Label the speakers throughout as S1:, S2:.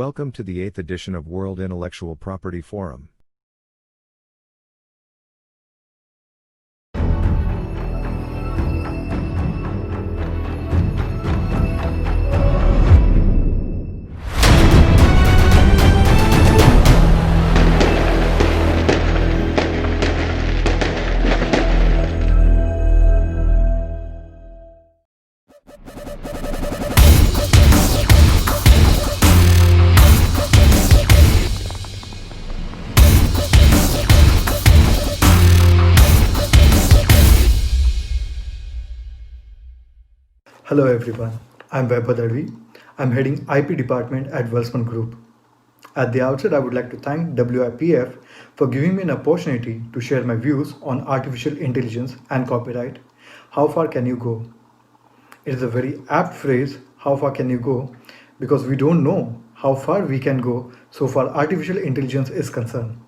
S1: Welcome to the 8th edition of World Intellectual Property Forum.
S2: Hello everyone, I'm Vaibhav Dadvi. I'm heading IP department at Welspun Group. At the outset, I would like to thank WIPF for giving me an opportunity to share my views on artificial intelligence and copyright. How far can you go? It is a very apt phrase, how far can you go? Because we don't know how far we can go so far artificial intelligence is concerned.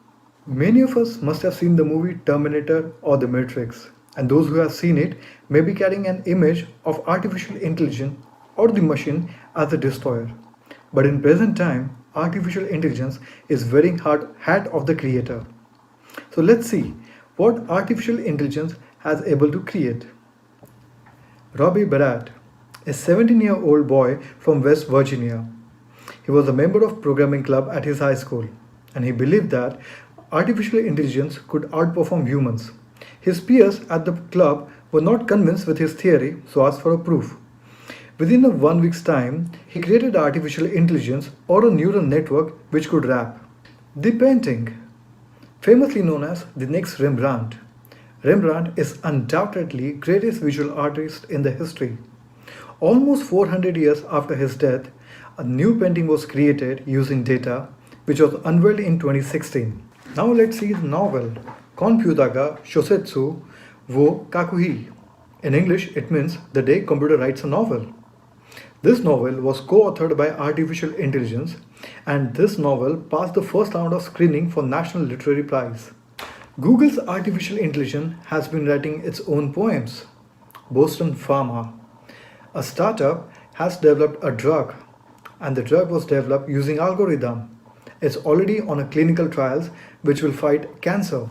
S2: Many of us must have seen the movie Terminator or The Matrix, and those who have seen it may be carrying an image of artificial intelligence or the machine as a destroyer. But in present time, artificial intelligence is wearing hard hat of the creator. So let's see what artificial intelligence has able to create. Robbie Barat, a 17-year-old boy from West Virginia. He was a member of programming club at his high school, and he believed that artificial intelligence could outperform humans. His peers at the club were not convinced with his theory, so asked for a proof. Within a 1 week's time, he created artificial intelligence or a neural network which could rap. The painting, famously known as the next Rembrandt. Rembrandt is undoubtedly greatest visual artist in the history. Almost 400 years after his death, a new painting was created using data which was unveiled in 2016. Now let's see the novel Konpyudaga Shosetsu wo Kakuhi. In English, it means The Day Computer Writes a Novel. This novel was co-authored by artificial intelligence, and this novel passed the first round of screening for National Literary Prize. Google's artificial intelligence has been writing its own poems. Boston Pharma, a startup, has developed a drug, and the drug was developed using algorithm. It's already on a clinical trials which will fight cancer.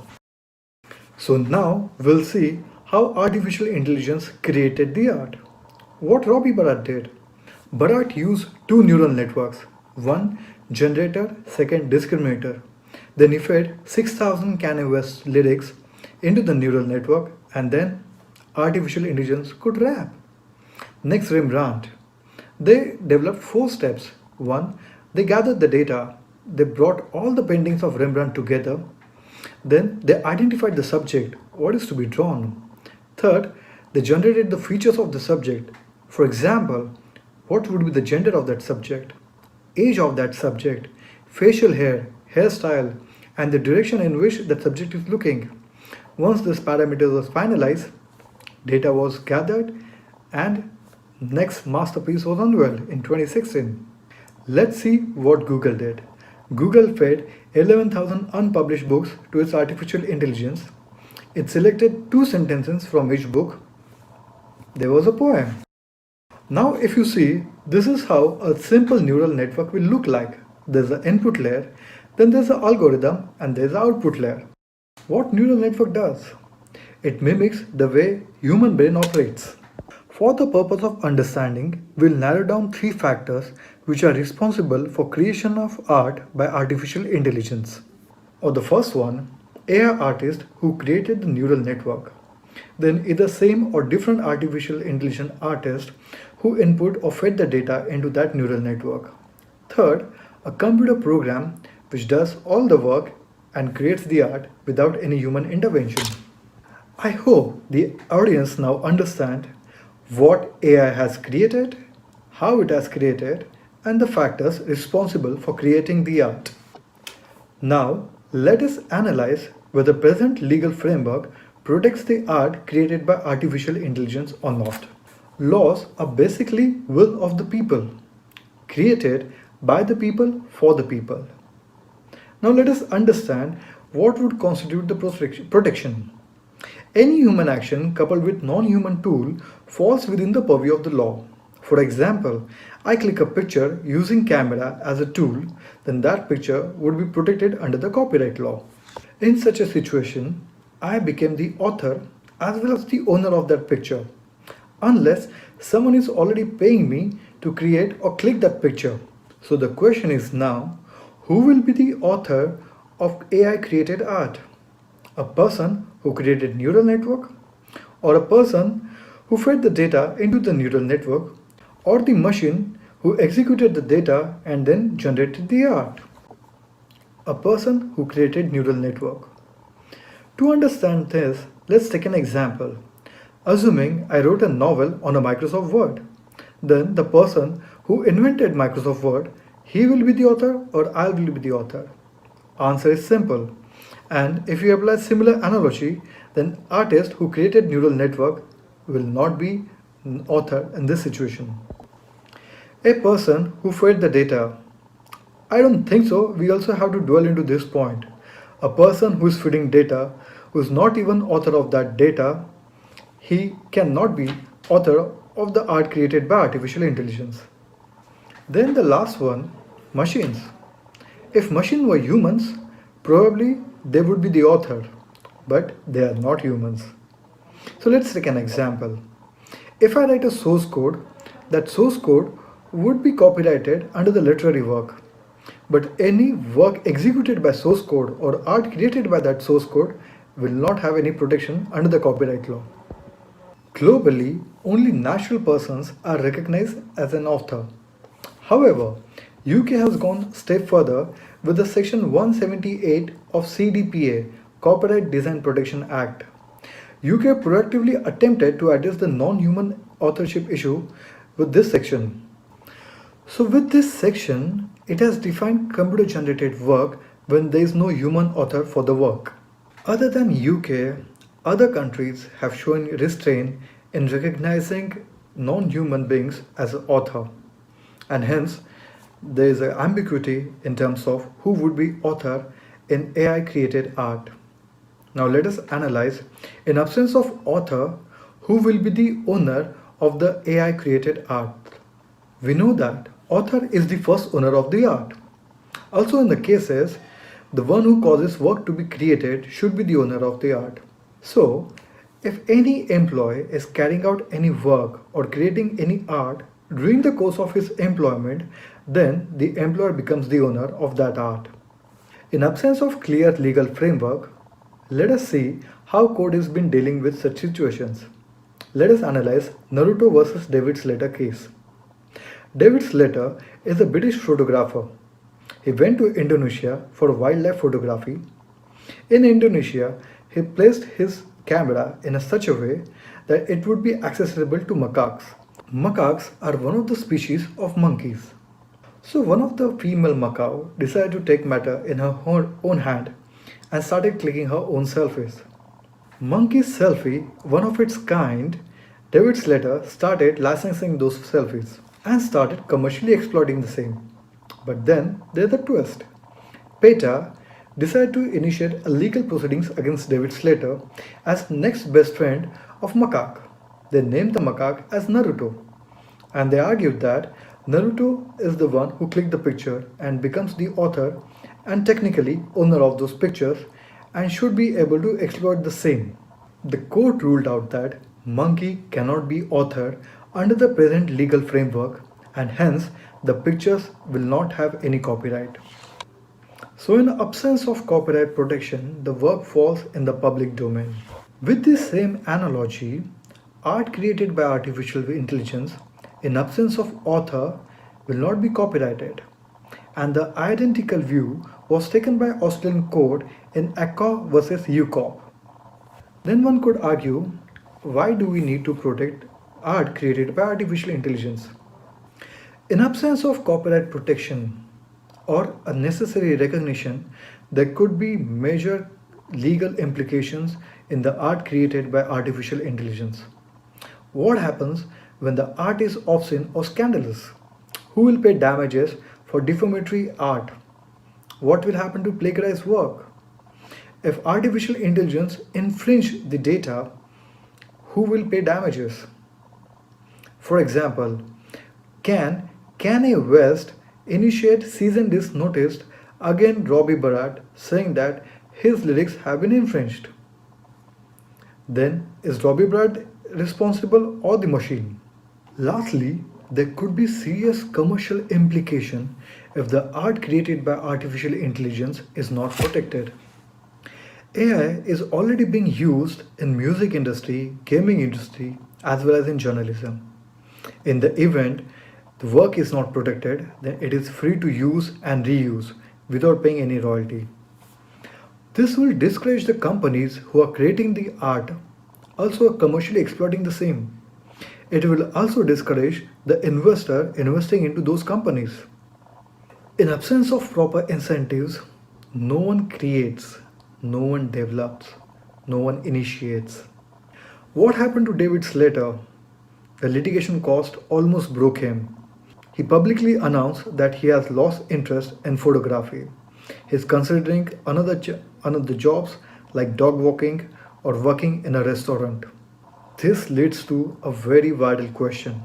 S2: So now we'll see how artificial intelligence created the art. What Robbie Barat did. Barat used two neural networks, one generator, second discriminator. Then he fed 6,000 Kanye West lyrics into the neural network, and then artificial intelligence could rap. Next, Rembrandt. They developed 4 steps. 1. They gathered the data. They brought all the paintings of Rembrandt together. Then they identified the subject, what is to be drawn. Third, they generated the features of the subject. For example, what would be the gender of that subject, age of that subject, facial hair, hairstyle, and the direction in which that subject is looking. Once this parameter was finalized, data was gathered, and next masterpiece was unveiled in 2016. Let's see what Google did. Google fed 11,000 unpublished books to its artificial intelligence. It selected 2 sentences from each book. There was a poem. Now if you see, this is how a simple neural network will look like. There's an input layer, then there's an algorithm, and there's an output layer. What neural network does? It mimics the way human brain operates. For the purpose of understanding, we'll narrow down 3 factors which are responsible for creation of art by artificial intelligence. Or the first one, AI artist who created the neural network. Then either same or different artificial intelligence artist who input or fed the data into that neural network. Third, a computer program which does all the work and creates the art without any human intervention. I hope the audience now understand what AI has created, how it has created, and the factors responsible for creating the art. Now, let us analyze whether present legal framework protects the art created by artificial intelligence or not. Laws are basically will of the people, created by the people for the people. Now let us understand what would constitute the protection. Any human action coupled with non-human tool falls within the purview of the law. For example, I click a picture using camera as a tool, then that picture would be protected under the copyright law. In such a situation, I became the author as well as the owner of that picture, unless someone is already paying me to create or click that picture. So the question is now, who will be the author of AI created art? A person who created neural network, or a person who fed the data into the neural network, or the machine who executed the data and then generated the art? A person who created neural network. To understand this, let's take an example. Assuming I wrote a novel on a Microsoft Word, then the person who invented Microsoft Word, he will be the author or I will be the author. Answer is simple. And if you apply similar analogy, then artist who created neural network will not be an author in this situation. A person who fed the data. I don't think so. We also have to dwell into this point. A person who is feeding data, who is not even author of that data, he cannot be author of the art created by artificial intelligence. Then the last one, machines. If machines were humans, probably they would be the author, but they are not humans. So let's take an example. If I write a source code, that source code would be copyrighted under the literary work. But any work executed by source code or art created by that source code will not have any protection under the copyright law. Globally, only natural persons are recognized as an author. However, UK has gone a step further with the section 178 of CDPA, Copyright Design Protection Act. UK proactively attempted to address the non-human authorship issue with this section. So with this section, it has defined computer-generated work when there is no human author for the work. Other than UK, other countries have shown restraint in recognizing non-human beings as an author, and hence there is an ambiguity in terms of who would be author in AI created art. Now let us analyze, in absence of author, who will be the owner of the AI created art. We know that author is the first owner of the art. Also in the cases, the one who causes work to be created should be the owner of the art. So, if any employee is carrying out any work or creating any art during the course of his employment, then the employer becomes the owner of that art. In absence of clear legal framework, let us see how code has been dealing with such situations. Let us analyze Naruto versus David Slater case. David Slater is a British photographer. He went to Indonesia for wildlife photography. In Indonesia, he placed his camera in such a way that it would be accessible to macaques. Macaques are one of the species of monkeys. So one of the female macaw decided to take matter in her own hand and started clicking her own selfies. Monkey's selfie, one of its kind, David Slater started licensing those selfies and started commercially exploiting the same. But then there's a twist. PETA decided to initiate legal proceedings against David Slater as next best friend of macaque. They named the macaque as Naruto, and they argued that Naruto is the one who clicked the picture and becomes the author and technically owner of those pictures and should be able to exploit the same. The court ruled out that monkey cannot be author under the present legal framework, and hence the pictures will not have any copyright. So in absence of copyright protection, the work falls in the public domain. With this same analogy, art created by artificial intelligence in absence of author will not be copyrighted. And the identical view was taken by Australian court in Accor versus UCOP. Then one could argue, why do we need to protect art created by artificial intelligence? In absence of copyright protection or a necessary recognition, there could be major legal implications in the art created by artificial intelligence. What happens when the art is obscene or scandalous? Who will pay damages for defamatory art? What will happen to plagiarized work? If artificial intelligence infringe the data, who will pay damages? For example, Can Kanye West initiate cease and desist notice against Robbie Barat saying that his lyrics have been infringed? Then is Robbie Barat responsible or the machine? Lastly, there could be serious commercial implication if the art created by artificial intelligence is not protected. AI is already being used in music industry, gaming industry, as well as in journalism. In the event the work is not protected, then it is free to use and reuse without paying any royalty. This will discourage the companies who are creating the art, also commercially exploiting the same. It will also discourage the investor investing into those companies. In absence of proper incentives, no one creates, no one develops, no one initiates. What happened to David Slater? The litigation cost almost broke him. He publicly announced that he has lost interest in photography. He is considering another jobs like dog walking or working in a restaurant. This leads to a very vital question.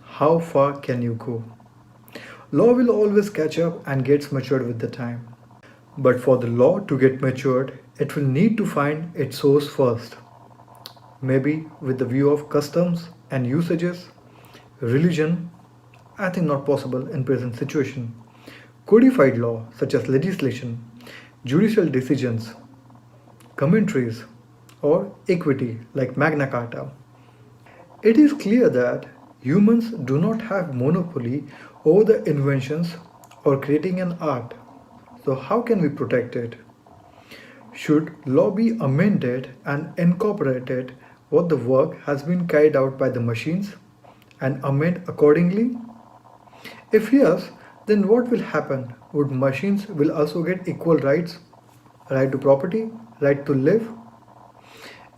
S2: How far can you go? Law will always catch up and gets matured with the time. But for the law to get matured, it will need to find its source first. Maybe with the view of customs and usages, religion, I think not possible in present situation. Codified law such as legislation, judicial decisions, commentaries, or equity like Magna Carta. It is clear that humans do not have monopoly over the inventions or creating an art. So how can we protect it? Should law be amended and incorporated what the work has been carried out by the machines and amend accordingly? If yes, then what will happen? Would machines will also get equal rights? Right to property, right to live?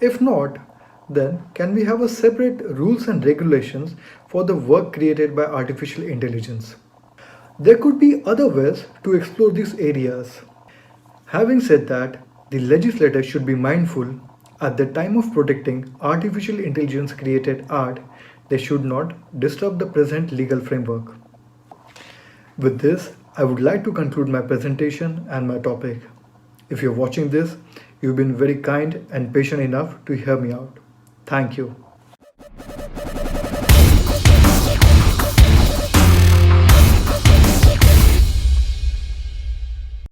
S2: If not, then can we have a separate rules and regulations for the work created by artificial intelligence? There could be other ways to explore these areas. Having said that, the legislator should be mindful at the time of protecting artificial intelligence created art, they should not disturb the present legal framework. With this, I would like to conclude my presentation and my topic. If you're watching this, you've been very kind and patient enough to hear me out. Thank you.